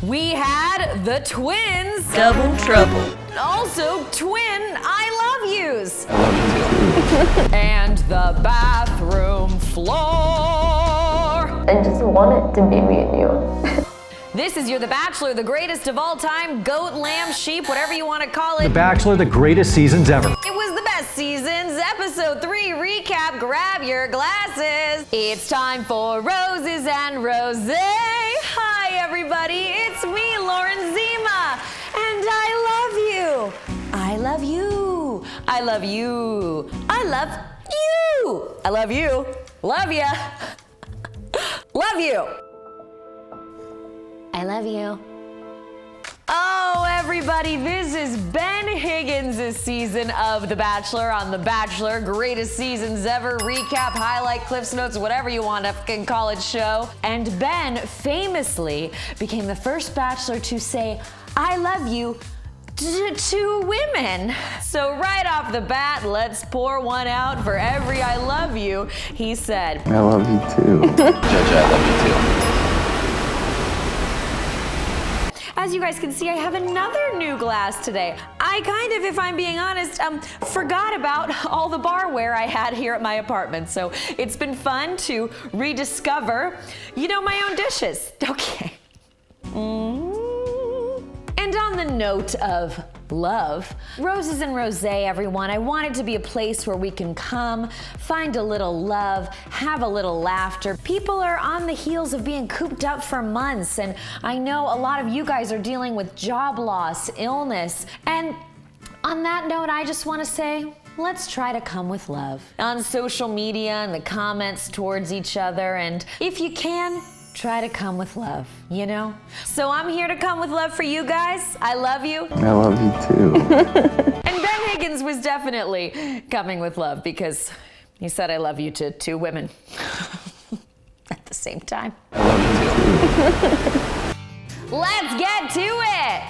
We had the twins. Double trouble. Also, twin I love yous. I love you too. And the bathroom floor. I just want it to be me and you. This is You're the Bachelor, the greatest of all time, goat, lamb, sheep, whatever you want to call it. The Bachelor, the greatest seasons ever. It was the best seasons. Episode 3 recap. Grab your glasses. It's time for Roses and Rosé. Hi, everybody. It's me, Lauren Zima. And I love you. I love you. I love you. I love you. I love you. Love ya. Love you. I love you. Oh, everybody, this is Ben Higgins' season of The Bachelor on The Bachelor. Greatest seasons ever. Recap, highlight, cliffs notes, whatever you want to call it show. And Ben famously became the first Bachelor to say, I love you to women. So right off the bat, let's pour one out for every I love you. He said, I love you too. Judge, I love you too. As you guys can see, I have another new glass today. I kind of, if I'm being honest, forgot about all the barware I had here at my apartment. So it's been fun to rediscover, my own dishes. Okay. And on the note of love, Roses and Rosé, everyone, I want it to be a place where we can come, find a little love, have a little laughter. People are on the heels of being cooped up for months, and I know a lot of you guys are dealing with job loss, illness, and on that note, I just want to say, let's try to come with love. On social media and the comments towards each other, and if you can, try to come with love, So I'm here to come with love for you guys. I love you. I love you too. And Ben Higgins was definitely coming with love because he said I love you to two women at the same time. I love you too. Let's get to it.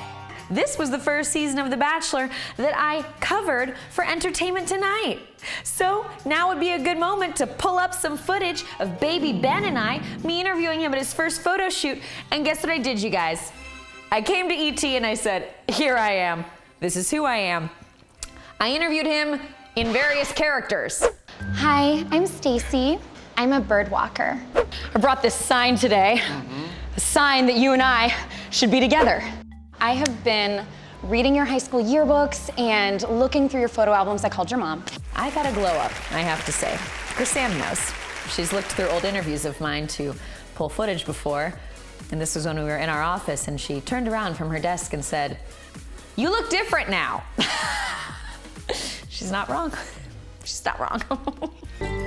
This was the first season of The Bachelor that I covered for Entertainment Tonight. So now would be a good moment to pull up some footage of baby Ben and me interviewing him at his first photo shoot. And guess what I did, you guys? I came to ET and I said, here I am. This is who I am. I interviewed him in various characters. Hi, I'm Stacy. I'm a bird walker. I brought this sign today, a sign that you and I should be together. I have been reading your high school yearbooks and looking through your photo albums. I called your mom. I got a glow up, I have to say. Because Sam knows. She's looked through old interviews of mine to pull footage before. And this was when we were in our office and she turned around from her desk and said, you look different now. She's not wrong. She's not wrong.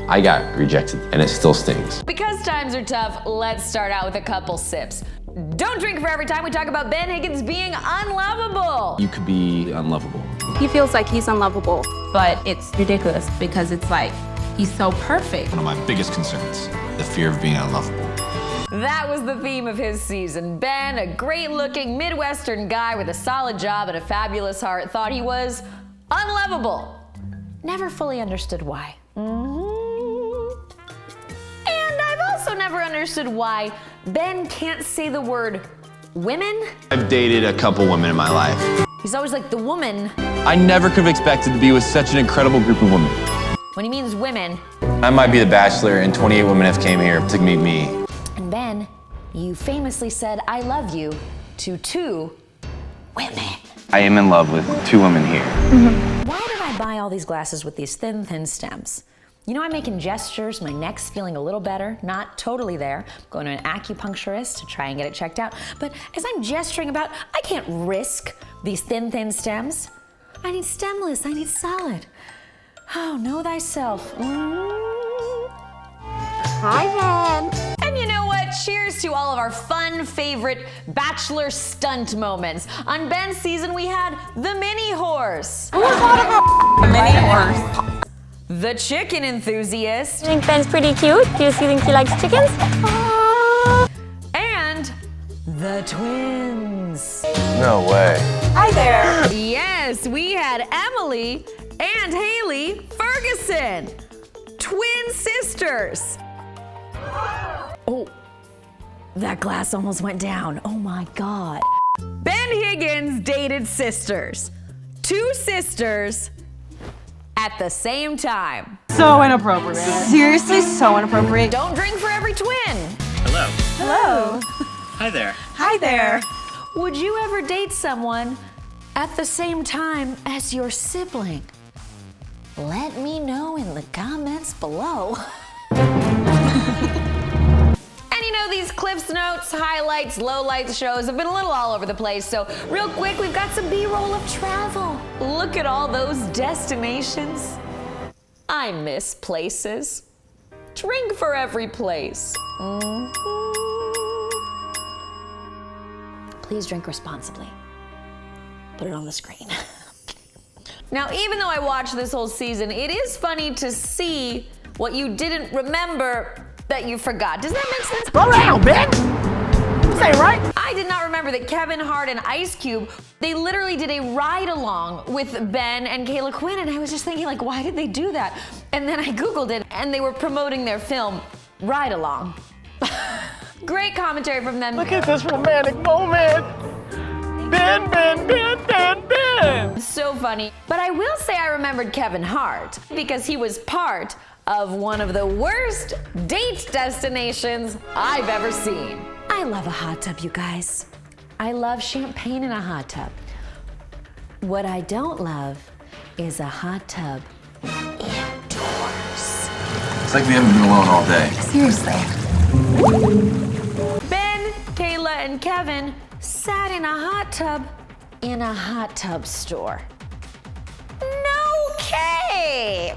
I got rejected and it still stings. Because times are tough, let's start out with a couple sips. Don't drink for every time we talk about Ben Higgins being unlovable. You could be unlovable. He feels like he's unlovable, but it's ridiculous because it's like, he's so perfect. One of my biggest concerns, the fear of being unlovable. That was the theme of his season. Ben, a great-looking Midwestern guy with a solid job and a fabulous heart, thought he was unlovable. Never fully understood why. And I've also never understood why Ben can't say the word women. I've dated a couple women in my life. He's always like the woman. I never could have expected to be with such an incredible group of women. When he means women. I might be the Bachelor and 28 women have came here to meet me. And Ben, you famously said I love you to two women. I am in love with two women here. Why did I buy all these glasses with these thin stems? I'm making gestures, my neck's feeling a little better, not totally there. I'm going to an acupuncturist to try and get it checked out. But as I'm gesturing about, I can't risk these thin stems. I need stemless, I need solid. Oh, know thyself. Hi, Ben. And you know what? Cheers to all of our fun, favorite Bachelor stunt moments. On Ben's season, we had the mini horse. Who thought of a mini horse? The chicken enthusiast. I think Ben's pretty cute. Do you think he likes chickens? And the twins. No way. Hi there. Yes, we had Emily and Haley Ferguson. Twin sisters. Oh, That glass almost went down. Oh my God. Ben Higgins dated sisters. 2 sisters at the same time. So inappropriate. Seriously, so inappropriate. Don't drink for every twin. Hello. Hello. Hi there. Hi there. Would you ever date someone at the same time as your sibling? Let me know in the comments below. And you know, these Cliffs Notes, highlights, lowlights shows have been a little all over the place. So real quick, we've got some B-roll of travel. Look at all those destinations. I miss places. Drink for every place. Please drink responsibly. Put it on the screen. Now, even though I watched this whole season, it is funny to see what you didn't remember that you forgot. Does that make sense? Slow down, Ben. Say right. I did not remember that Kevin Hart and Ice Cube, they literally did a ride-along with Ben and Caila Quinn, and I was just thinking, like, why did they do that? And then I Googled it, and they were promoting their film, Ride Along. Great commentary from them. Look at this romantic moment. Ben, Ben, Ben, Ben, Ben. So funny. But I will say I remembered Kevin Hart because he was part of one of the worst date destinations I've ever seen. I love a hot tub, you guys. I love champagne in a hot tub. What I don't love is a hot tub indoors. It's like we haven't been alone all day. Seriously. Ben, Caila, and Kevin sat in a hot tub in a hot tub store. No K!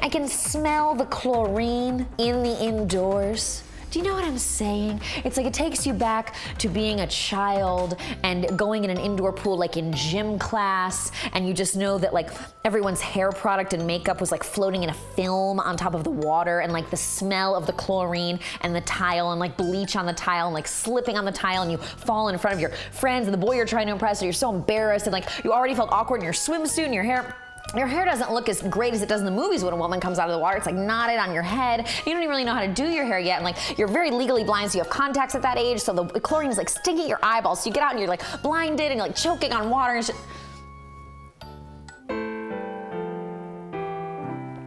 I can smell the chlorine in the indoors. Do you know what I'm saying? It's like it takes you back to being a child and going in an indoor pool like in gym class, and you just know that like everyone's hair product and makeup was like floating in a film on top of the water, and like the smell of the chlorine and the tile and like bleach on the tile and like slipping on the tile, and you fall in front of your friends and the boy you're trying to impress, so you're so embarrassed and like you already felt awkward in your swimsuit and your hair doesn't look as great as it does in the movies when a woman comes out of the water. It's like knotted on your head. You don't even really know how to do your hair yet. And like, you're very legally blind, so you have contacts at that age. So the chlorine is like stinking your eyeballs. So you get out and you're like blinded and like choking on water and shit.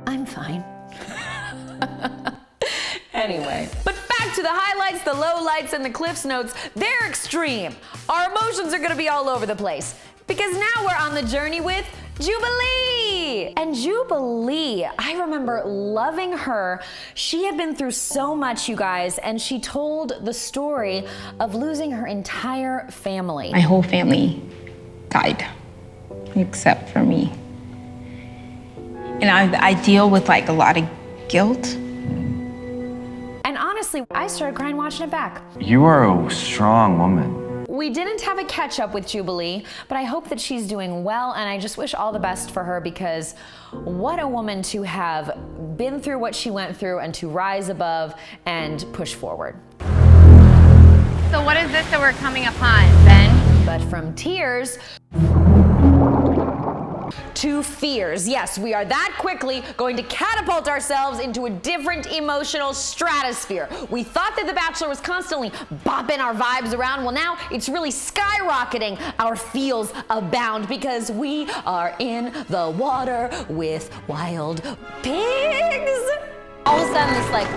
I'm fine. Anyway. But back to the highlights, the lowlights, and the Cliffs Notes. They're extreme. Our emotions are gonna be all over the place. Because now we're on the journey with Jubilee! And Jubilee, I remember loving her. She had been through so much, you guys, and she told the story of losing her entire family. My whole family died, except for me. And I deal with like a lot of guilt. And honestly, I started crying watching it back. You are a strong woman. We didn't have a catch up with Jubilee, but I hope that she's doing well, and I just wish all the best for her, because what a woman to have been through what she went through and to rise above and push forward. So what is this that we're coming upon, Ben? But from tears to fears. Yes, we are that quickly going to catapult ourselves into a different emotional stratosphere. We thought that The Bachelor was constantly bopping our vibes around. Well, now it's really skyrocketing. Our feels abound because we are in the water with wild pigs. All of a sudden, this like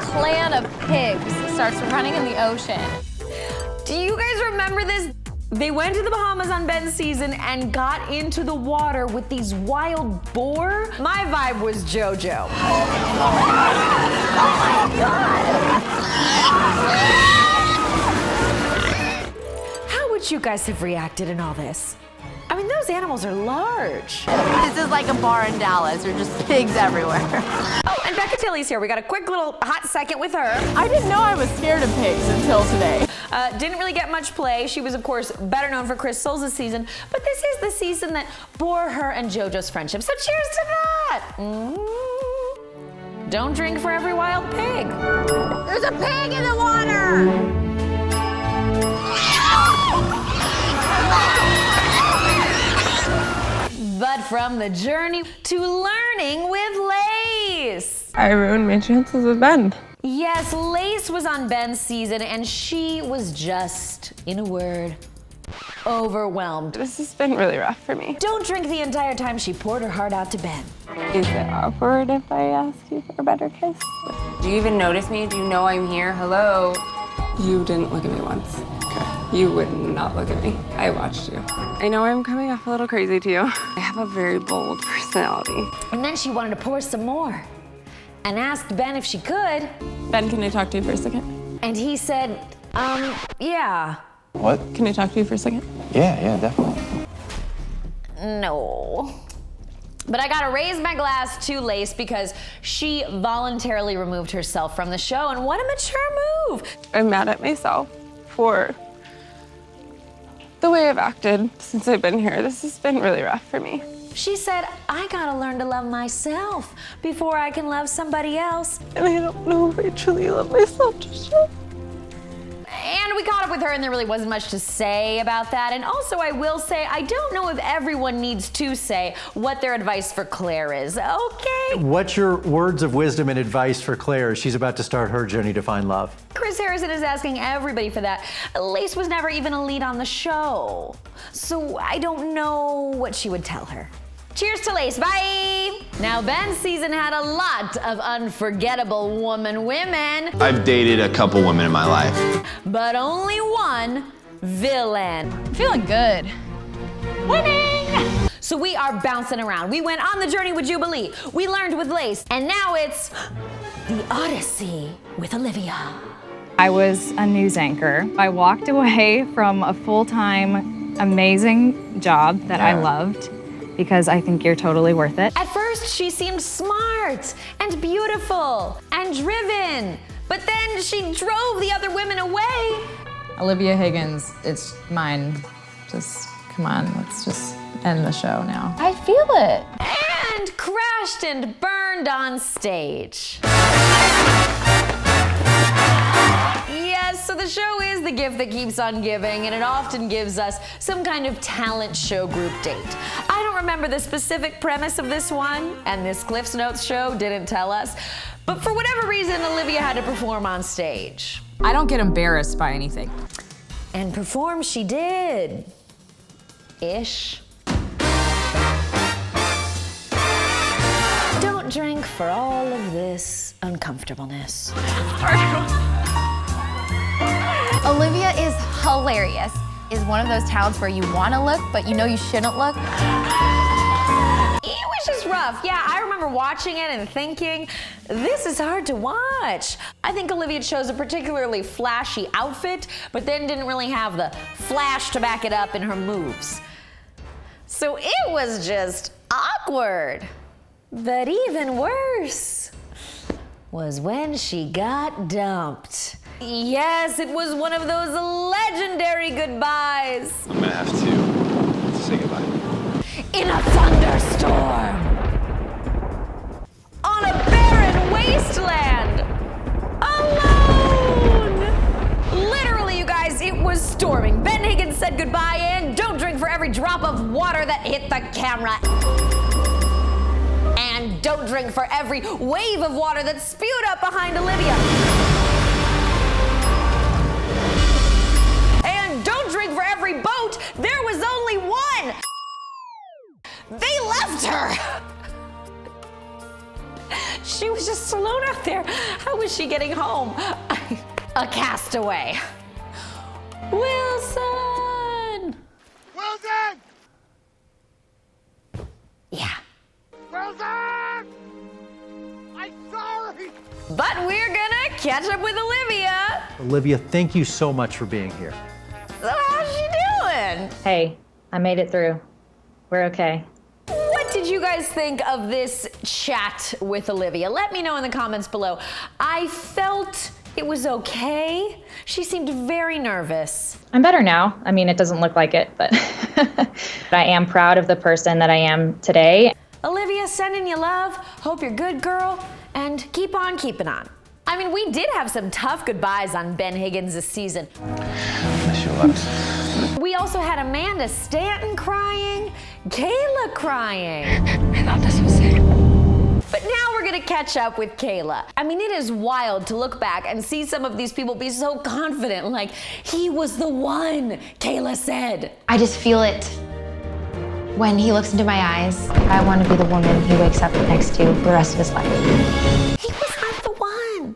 clan of pigs starts running in the ocean. Do you guys remember this? They went to the Bahamas on Ben's season and got into the water with these wild boar. My vibe was JoJo. Oh my God. How would you guys have reacted in all this? I mean, those animals are large. This is like a bar in Dallas. There's just pigs everywhere. Oh, and Becca Tilley's here. We got a quick little hot second with her. I didn't know I was scared of pigs until today. Didn't really get much play. She was, of course, better known for Chris Soules' season, but this is the season that bore her and JoJo's friendship. So cheers to that! Don't drink for every wild pig. There's a pig in the water! But from the journey to learning with Lace. I ruined my chances with Ben. Yes, Lace was on Ben's season and she was just, in a word, overwhelmed. This has been really rough for me. Don't drink the entire time she poured her heart out to Ben. Is it awkward if I ask you for a better kiss? Do you even notice me? Do you know I'm here? Hello? You didn't look at me once. Okay. You would not look at me. I watched you. I know I'm coming off a little crazy to you. I have a very bold personality. And then she wanted to pour some more and asked Ben if she could. Ben, can I talk to you for a second? And he said, yeah. What? Can I talk to you for a second? Yeah, definitely. No. But I gotta raise my glass to Lace because she voluntarily removed herself from the show, and what a mature move. I'm mad at myself for the way I've acted since I've been here. This has been really rough for me. She said, I gotta learn to love myself before I can love somebody else. And I don't know if I truly love myself just yet. And we caught up with her and there really wasn't much to say about that. And also I will say, I don't know if everyone needs to say what their advice for Claire is, okay? What's your words of wisdom and advice for Claire as she's about to start her journey to find love? Chris Harrison is asking everybody for that. Lace was never even a lead on the show. So I don't know what she would tell her. Cheers to Lace, bye! Now Ben's season had a lot of unforgettable women. I've dated a couple women in my life. But only one villain. I'm feeling good. Winning! So we are bouncing around. We went on the journey with Jubilee. We learned with Lace. And now it's the Odyssey with Olivia. I was a news anchor. I walked away from a full-time, amazing job that I loved because I think you're totally worth it. At first, she seemed smart and beautiful and driven, but then she drove the other women away. Olivia Higgins, it's mine. Just, come on, let's just end the show now. I feel it. And crashed and burned on stage. Yes, so the show is the gift that keeps on giving, and it often gives us some kind of talent show group date. I don't remember the specific premise of this one, and this Cliff's Notes show didn't tell us, but for whatever reason, Olivia had to perform on stage. I don't get embarrassed by anything. And perform she did. Ish. Don't drink for all of this uncomfortableness. Olivia is hilarious. Is one of those talents where you want to look, but you know you shouldn't look. It was just rough. Yeah, I remember watching it and thinking, this is hard to watch. I think Olivia chose a particularly flashy outfit, but then didn't really have the flash to back it up in her moves. So it was just awkward. But even worse was when she got dumped. Yes, it was one of those legendary goodbyes. I'm gonna have to say goodbye. In a thunderstorm. On a barren wasteland. Alone. Literally, you guys, it was storming. Ben Higgins said goodbye and don't drink for every drop of water that hit the camera. And don't drink for every wave of water that spewed up behind Olivia. And don't drink for every boat. There was only one. They left her. She was just alone out there. How was she getting home? A castaway. Wilson. Wilson! Yeah. Wilson! I'm sorry! But we're gonna catch up with Olivia. Olivia, thank you so much for being here. So how's she doing? Hey, I made it through. We're okay. What did you guys think of this chat with Olivia? Let me know in the comments below. I felt it was okay. She seemed very nervous. I'm better now. I mean, it doesn't look like it, but I am proud of the person that I am today. Olivia, sending you love. Hope you're good, girl. And keep on keeping on. I mean, we did have some tough goodbyes on Ben Higgins this season. Miss you a lot. We also had Amanda Stanton crying, Caila crying. I thought this was it. But now we're gonna catch up with Caila. I mean, it is wild to look back and see some of these people be so confident, like, he was the one, Caila said. I just feel it when he looks into my eyes. I want to be the woman he wakes up next to the rest of his life. He was not the one.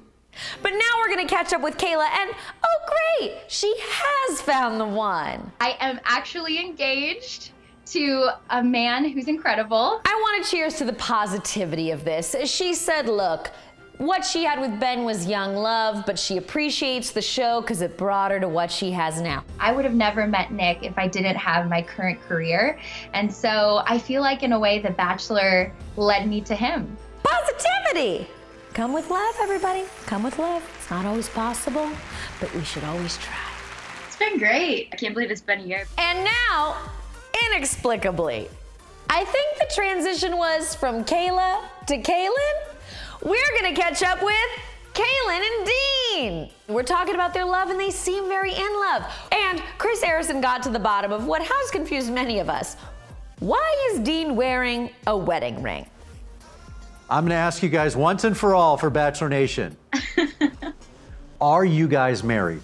But now we're gonna catch up with Caila, and oh great, she has found the one. I am actually engaged to a man who's incredible. I want to cheers to the positivity of this. She said, look, what she had with Ben was young love, but she appreciates the show because it brought her to what she has now. I would have never met Nick if I didn't have my current career. And so I feel like in a way The Bachelor led me to him. Positivity! Come with love, everybody. Come with love. It's not always possible, but we should always try. It's been great. I can't believe it's been a year. And now, inexplicably, I think the transition was from Caila to Kalin. We're gonna catch up with Kalin and Dean. We're talking about their love and they seem very in love. And Chris Harrison got to the bottom of what has confused many of us. Why is Dean wearing a wedding ring? I'm gonna ask you guys once and for all for Bachelor Nation. Are you guys married?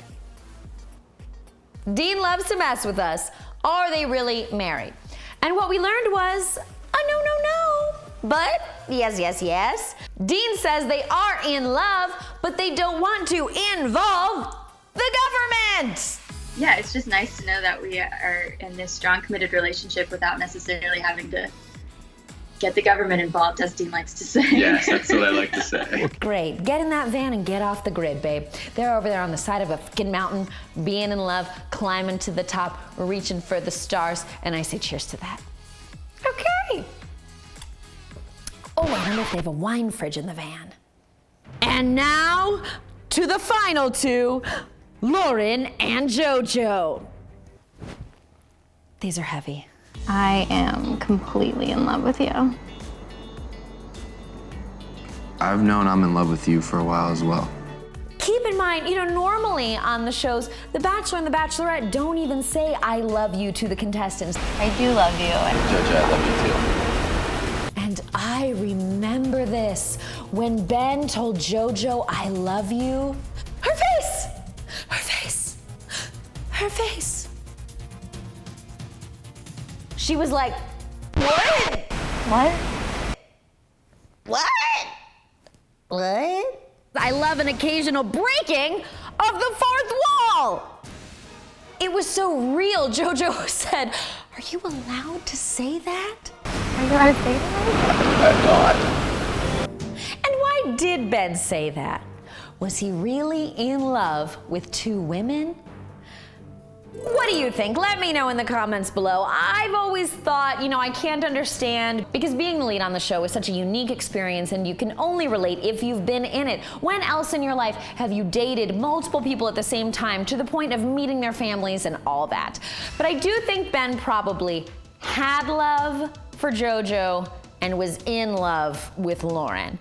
Dean loves to mess with us. Are they really married? And what we learned was a no, no, no. But yes, yes, yes. Dean says they are in love, but they don't want to involve the government. Yeah, it's just nice to know that we are in this strong, committed relationship without necessarily having to get the government involved, as Dean likes to say. Yes, that's what I like to say. Great. Get in that van and get off the grid, babe. They're over there on the side of a fucking mountain, being in love, climbing to the top, reaching for the stars, and I say cheers to that. Okay. Oh, I wonder if they have a wine fridge in the van. And now to the final two, Lauren and JoJo. These are heavy. I am completely in love with you. I've known I'm in love with you for a while as well. Keep in mind, normally on the shows, The Bachelor and The Bachelorette don't even say I love you to the contestants. I do love you. JoJo, I love you too. And I remember this when Ben told JoJo I love you. Her face! Her face! Her face! She was like, what? What? What? What? I love an occasional breaking of the fourth wall. It was so real. JoJo said, are you allowed to say that? Are you allowed to say that? I'm not. And why did Ben say that? Was he really in love with two women? What do you think? Let me know in the comments below. I've always thought, I can't understand, because being the lead on the show is such a unique experience and you can only relate if you've been in it. When else in your life have you dated multiple people at the same time to the point of meeting their families and all that? But I do think Ben probably had love for JoJo and was in love with Lauren. And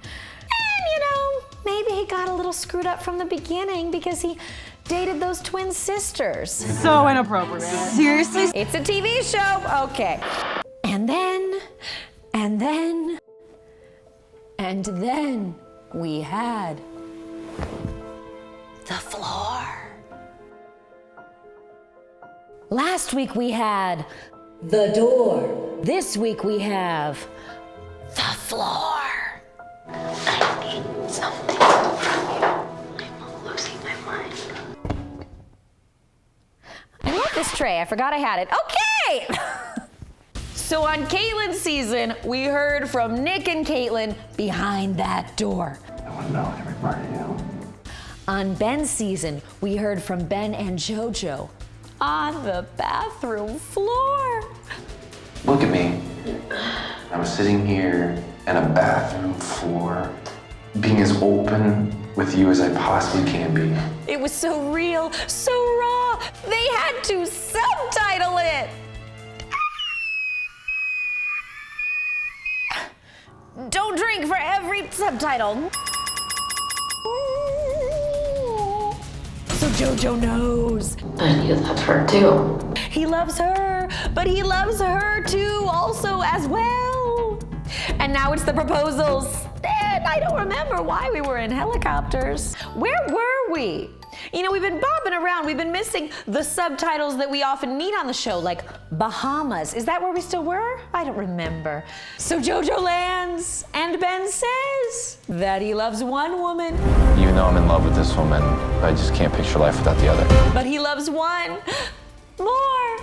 maybe he got a little screwed up from the beginning because he dated those twin sisters. So inappropriate. Seriously? It's a TV show. Okay. And then we had the floor. Last week we had the door. This week we have the floor. I need something from you. I'm losing my mind. I love this tray. I forgot I had it. Okay! So on Caitlin's season, we heard from Nick and Caitlin behind that door. I want to know every part of you. On Ben's season, we heard from Ben and JoJo on the bathroom floor. Look at me. I'm sitting here in a bathroom floor, being as open with you as I possibly can be. It was so real, so raw. They had to subtitle it. Don't drink for every subtitle. So JoJo knows. And you love her too. He loves her, but he loves her too also as well. And now it's the proposals. I don't remember why we were in helicopters. Where were we? You know, we've been bopping around. We've been missing the subtitles that we often need on the show, like Bahamas. Is that where we still were? I don't remember. So JoJo lands, and Ben says that he loves one woman. Even though I'm in love with this woman, I just can't picture life without the other. But he loves one more.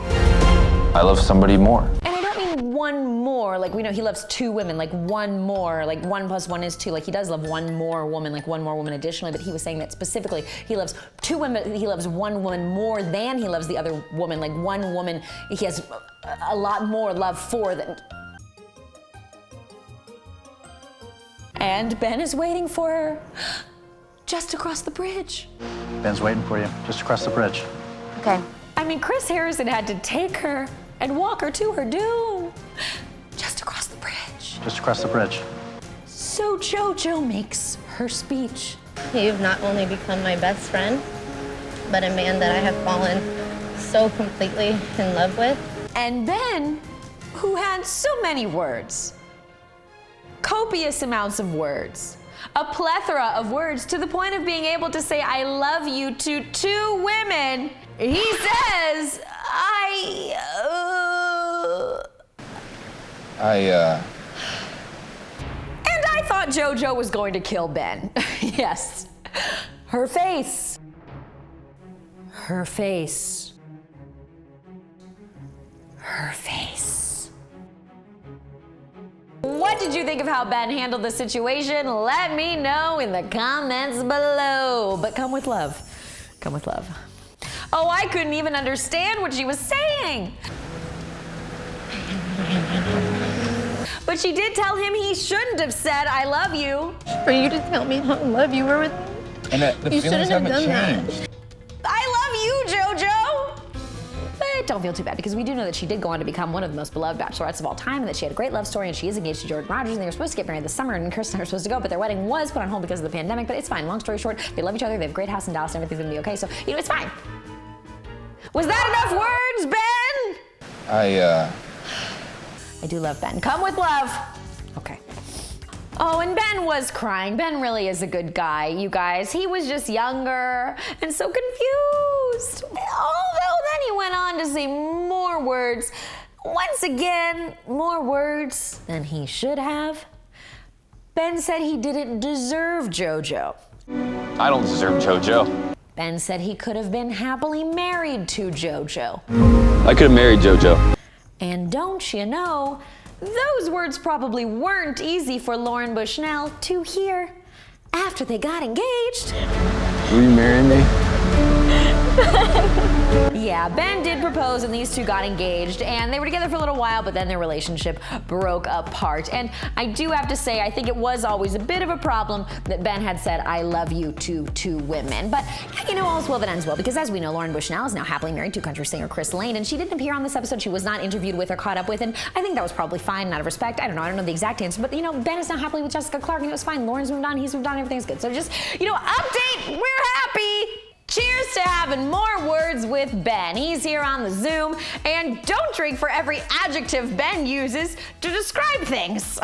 I love somebody more. And I don't mean one more, like we know he loves two women, like one more, like 1 + 1 is 2. Like he does love one more woman, like one more woman additionally, but he was saying that specifically he loves 2 women, he loves one woman more than he loves the other woman. Like one woman, he has a lot more love for than. And Ben is waiting for her just across the bridge. Ben's waiting for you, just across the bridge. Okay. I mean, Chris Harrison had to take her and walk her to her doom. Just across the bridge. Just across the bridge. So JoJo makes her speech. You've not only become my best friend, but a man that I have fallen so completely in love with. And Ben, who had so many words, copious amounts of words, a plethora of words to the point of being able to say I love you to 2 women, he says, And I thought JoJo was going to kill Ben. Yes. Her face. Her face. Her face. What did you think of how Ben handled the situation? Let me know in the comments below. But come with love. Come with love. Oh, I couldn't even understand what she was saying. But she did tell him he shouldn't have said, I love you. For you to tell me how in love you were with me. And the You feelings shouldn't have haven't done changed. I love you, JoJo. But don't feel too bad because we do know that she did go on to become one of the most beloved bachelorettes of all time and that she had a great love story and she is engaged to Jordan Rogers and they were supposed to get married this summer and Kirsten were supposed to go, but their wedding was put on hold because of the pandemic, but it's fine. Long story short, they love each other, they have a great house in Dallas and everything's gonna be okay, so, you know, it's fine. Was that enough words, Ben? I do love Ben. Come with love. Okay. Oh, and Ben was crying. Ben really is a good guy, you guys. He was just younger and so confused. Although then he went on to say more words. Once again, more words than he should have. Ben said he didn't deserve JoJo. I don't deserve JoJo. Ben said he could have been happily married to JoJo. I could have married JoJo. And don't you know, those words probably weren't easy for Lauren Bushnell to hear after they got engaged. Will you marry me? Yeah, Ben did propose and these two got engaged and they were together for a little while, but then their relationship broke apart. And I do have to say, I think it was always a bit of a problem that Ben had said, I love you to 2 women. But you know, all's well that ends well, because as we know, Lauren Bushnell is now happily married to country singer Chris Lane, and she didn't appear on this episode. She was not interviewed with or caught up with, and I think that was probably fine, out of respect. I don't know the exact answer, but you know, Ben is now happily with Jessica Clark and it was fine. Lauren's moved on, he's moved on, everything's good. So just, you know, update, we're happy. Cheers to having more words with Ben. He's here on the Zoom, and don't drink for every adjective Ben uses to describe things.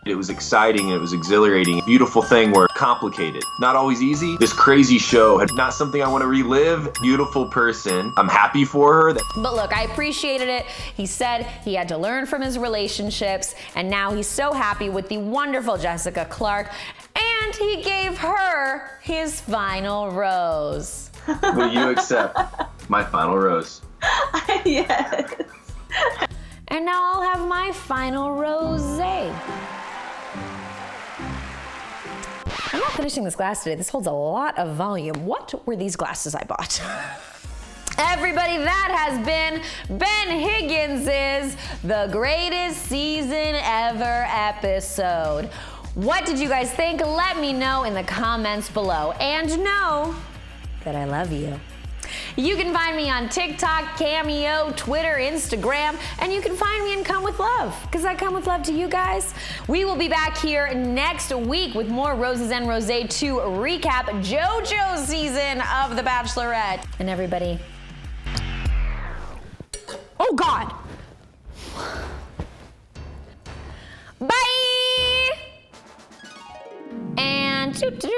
It was exciting, it was exhilarating, beautiful thing where complicated, not always easy. This crazy show, not something I want to relive. Beautiful person, I'm happy for her. But look, I appreciated it. He said he had to learn from his relationships, and now he's so happy with the wonderful Jessica Clark, and he gave her his final rose. Will you accept my final rose? Yes. And now I'll have my final rosé. I'm not finishing this glass today. This holds a lot of volume. What were these glasses I bought? Everybody, that has been Ben Higgins' The Greatest Season Ever episode. What did you guys think? Let me know in the comments below. And know that I love you. You can find me on TikTok, Cameo, Twitter, Instagram, and you can find me in Come With Love, because I come with love to you guys. We will be back here next week with more Roses and Rosé to recap JoJo's season of The Bachelorette. And everybody, oh God. Bye! do.